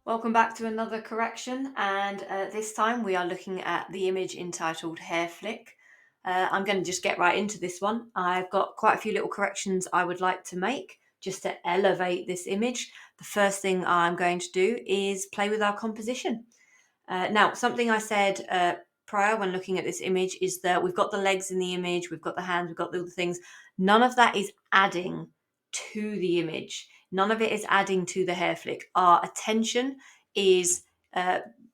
Welcome back to another correction, and this time we are looking at the image entitled Hair Flick. I'm going to just get right into this one. I've got quite a few little corrections I would like to make just to elevate this image. The first thing I'm going to do is play with our composition. Now, something I said prior when looking at this image is that we've got the legs in the image, we've got the hands, we've got the other things. None of that is adding to the image. None of it is adding to the hair flick. Our attention is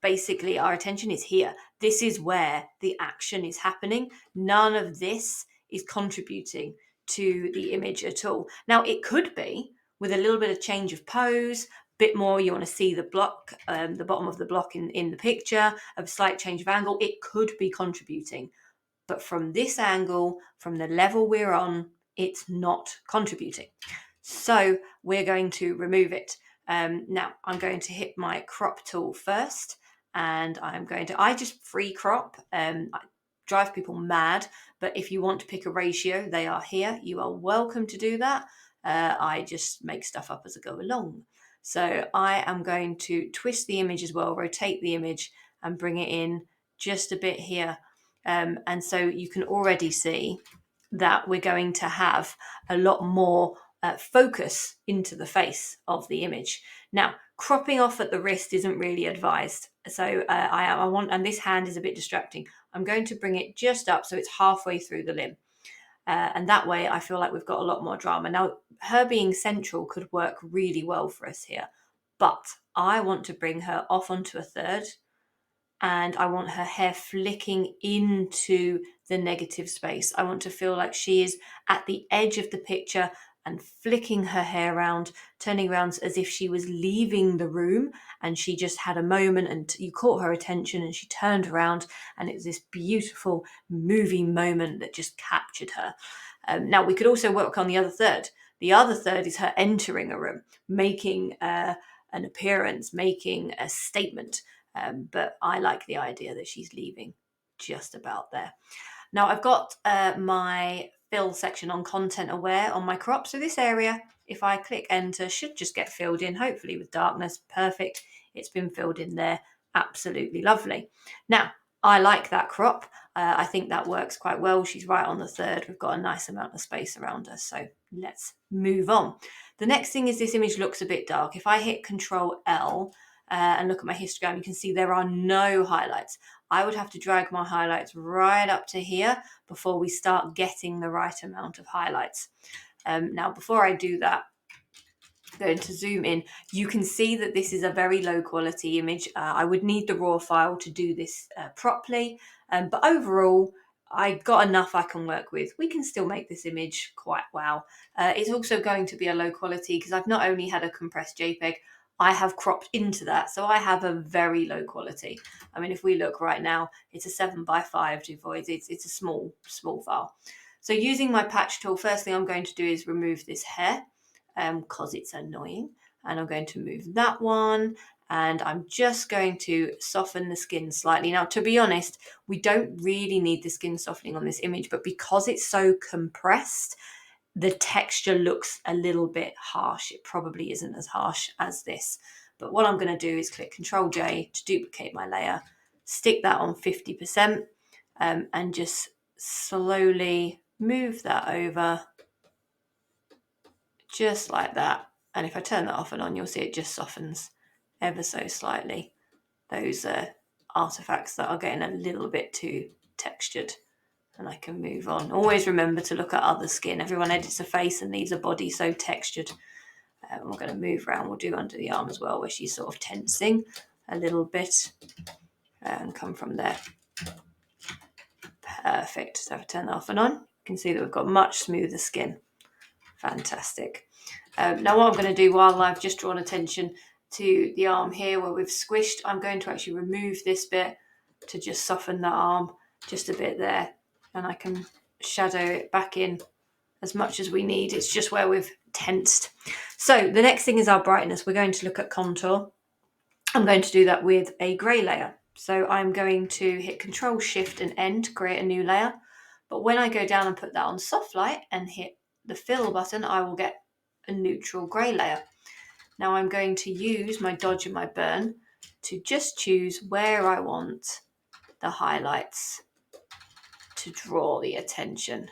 basically, our attention is here. This is where the action is happening. None of this is contributing to the image at all. Now, it could be with a little bit of change of pose, bit more, you want to see the block, the bottom of the block in the picture, a slight change of angle, it could be contributing. But from this angle, from the level we're on, it's not contributing. So we're going to remove it. Now I'm going to hit my crop tool first, and I just free crop. I drive people mad, but if you want to pick a ratio, they are here. You are welcome to do that. I just make stuff up as I go along. So I am going to twist the image as well, rotate the image and bring it in just a bit here. And so you can already see that we're going to have a lot more focus into the face of the image. Now, cropping off at the wrist isn't really advised. So I want, and this hand is a bit distracting. I'm going to bring it just up so it's halfway through the limb. And that way I feel like we've got a lot more drama. Now, her being central could work really well for us here, but I want to bring her off onto a third, and I want her hair flicking into the negative space. I want to feel like she is at the edge of the picture and flicking her hair around, turning around as if she was leaving the room and she just had a moment and you caught her attention and she turned around, and it was this beautiful movie moment that just captured her. Now, we could also work on the other third. The other third is her entering a room, making an appearance, making a statement. But I like the idea that she's leaving just about there. Now I've got my fill section on content aware on my crop. So this area, if I click enter, should just get filled in, hopefully with darkness. Perfect. It's been filled in there. Absolutely lovely. Now, I like that crop. I think that works quite well. She's right on the third. We've got a nice amount of space around us. So let's move on. The next thing is this image looks a bit dark. If I hit Control L, and look at my histogram, you can see there are no highlights. I would have to drag my highlights right up to here before we start getting the right amount of highlights. Now, before I do that, I'm going to zoom in. You can see that this is a very low quality image. I would need the raw file to do this properly, but overall, I got enough I can work with. We can still make this image quite wow. It's also going to be a low quality because I've not only had a compressed JPEG, I have cropped into that, so I have a very low quality. I mean, if we look right now, it's a 7x5 devoid. It's a small file. So using my patch tool, first thing I'm going to do is remove this hair because it's annoying. And I'm going to move that one. And I'm just going to soften the skin slightly. Now, to be honest, we don't really need the skin softening on this image, but because it's so compressed, the texture looks a little bit harsh. It probably isn't as harsh as this. But what I'm going to do is click Control J to duplicate my layer, stick that on 50%, and just slowly move that over just like that. And if I turn that off and on, you'll see it just softens ever so slightly those artifacts that are getting a little bit too textured. And I can move on. Always remember to look at other skin. Everyone edits a face and leaves a body so textured. We're going to move around. We'll do under the arm as well, where she's sort of tensing a little bit, and come from there. Perfect. So if I turn that off and on, you can see that we've got much smoother skin. Fantastic. Now what I'm going to do, while I've just drawn attention to the arm here where we've squished, I'm going to actually remove this bit to just soften that arm just a bit there. And I can shadow it back in as much as we need. It's just where we've tensed. So the next thing is our brightness. We're going to look at contour. I'm going to do that with a grey layer. So I'm going to hit Control Shift and N to create a new layer. But when I go down and put that on soft light and hit the fill button, I will get a neutral grey layer. Now I'm going to use my dodge and my burn to just choose where I want the highlights to draw the attention.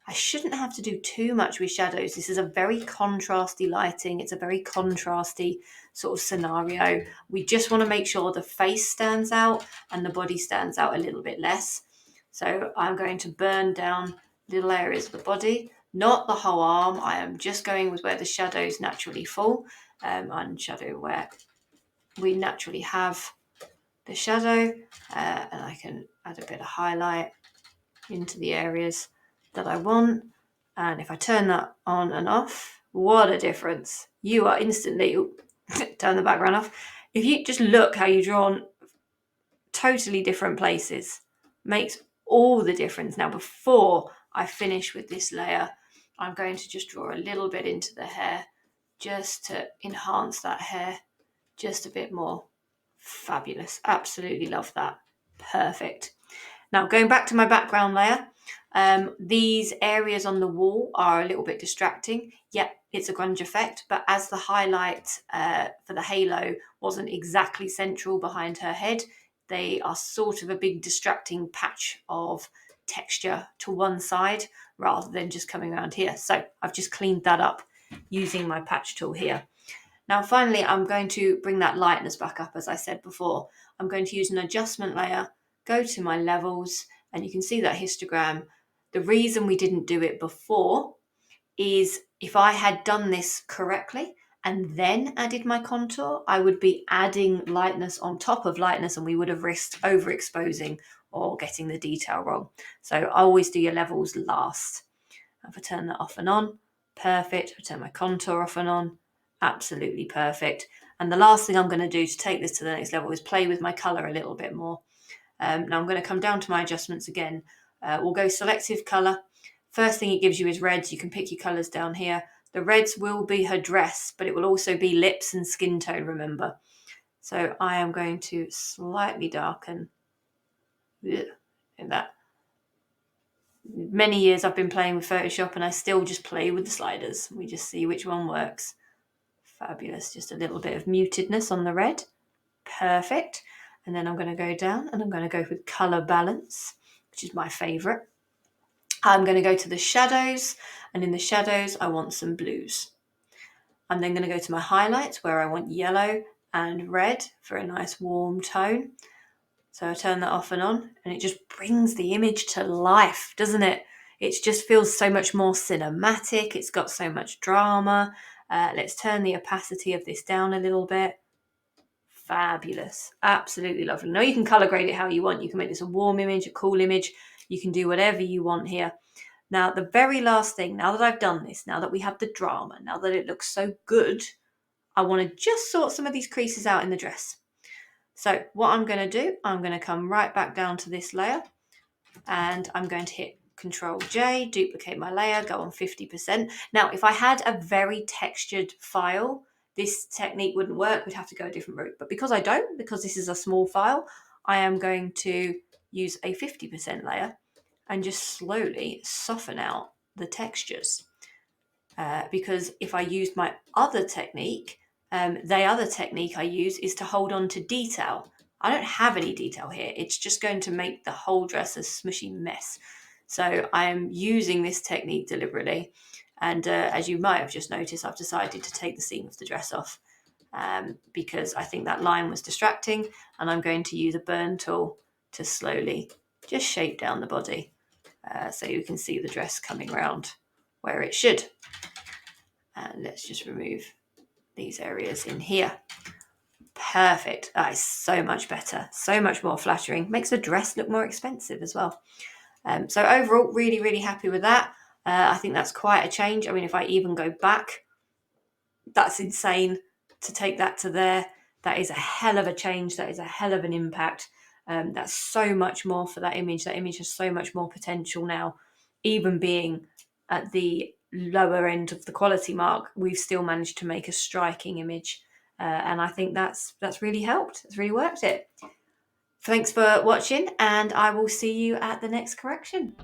I shouldn't have to do too much with shadows. This is a very contrasty lighting. It's a very contrasty sort of scenario. We just want to make sure the face stands out and the body stands out a little bit less. So I'm going to burn down little areas of the body, not the whole arm. I am just going with where the shadows naturally fall, and shadow where we naturally have the shadow, and I can add a bit of highlight into the areas that I want. And if I turn that on and off, what a difference. You are instantly, turn the background off. If you just look how you draw on totally different places, makes all the difference. Now, before I finish with this layer, I'm going to just draw a little bit into the hair just to enhance that hair just a bit more. Fabulous. Absolutely love that. Perfect. Now, going back to my background layer, these areas on the wall are a little bit distracting. Yeah, it's a grunge effect, but as the highlight for the halo wasn't exactly central behind her head, they are sort of a big distracting patch of texture to one side rather than just coming around here. So I've just cleaned that up using my patch tool here. Now, finally, I'm going to bring that lightness back up, as I said before. I'm going to use an adjustment layer, go to my levels, and you can see that histogram. The reason we didn't do it before is if I had done this correctly and then added my contour, I would be adding lightness on top of lightness and we would have risked overexposing or getting the detail wrong. So always do your levels last. If I turn that off and on, perfect. If I turn my contour off and on, absolutely perfect. And the last thing I'm going to do to take this to the next level is play with my colour a little bit more. Now I'm going to come down to my adjustments again. We'll go selective colour. First thing it gives you is reds. You can pick your colours down here. The reds will be her dress, but it will also be lips and skin tone, remember. So I am going to slightly darken in that. Many years I've been playing with Photoshop and I still just play with the sliders. We just see which one works. Fabulous. Just a little bit of mutedness on the red. Perfect. And then I'm going to go down and I'm going to go with colour balance, which is my favourite. I'm going to go to the shadows, and in the shadows I want some blues. I'm then going to go to my highlights where I want yellow and red for a nice warm tone. So I turn that off and on and it just brings the image to life, doesn't it? It just feels so much more cinematic. It's got so much drama. Let's turn the opacity of this down a little bit. Fabulous. Absolutely lovely. Now you can color grade it how you want. You can make this a warm image, a cool image. You can do whatever you want here. Now, the very last thing, now that I've done this, now that we have the drama, now that it looks so good, I want to just sort some of these creases out in the dress. So what I'm going to do, I'm going to come right back down to this layer and I'm going to hit Control J, duplicate my layer, go on 50%. Now, if I had a very textured file, this technique wouldn't work. We'd have to go a different route. But because I don't, because this is a small file, I am going to use a 50% layer and just slowly soften out the textures. Because if I used my other technique, the other technique I use is to hold on to detail. I don't have any detail here. It's just going to make the whole dress a smushy mess. So I am using this technique deliberately. And as you might have just noticed, I've decided to take the seam of the dress off because I think that line was distracting. And I'm going to use a burn tool to slowly just shape down the body so you can see the dress coming around where it should. And let's just remove these areas in here. Perfect. That is so much better, so much more flattering. Makes the dress look more expensive as well. So overall, really, really happy with that. I think that's quite a change. I mean, if I even go back, that's insane to take that to there. That is a hell of a change. That is a hell of an impact. That's so much more for that image. That image has so much more potential now. Even being at the lower end of the quality mark, we've still managed to make a striking image. And I think that's really helped. It's really worked it. Thanks for watching, and I will see you at the next correction.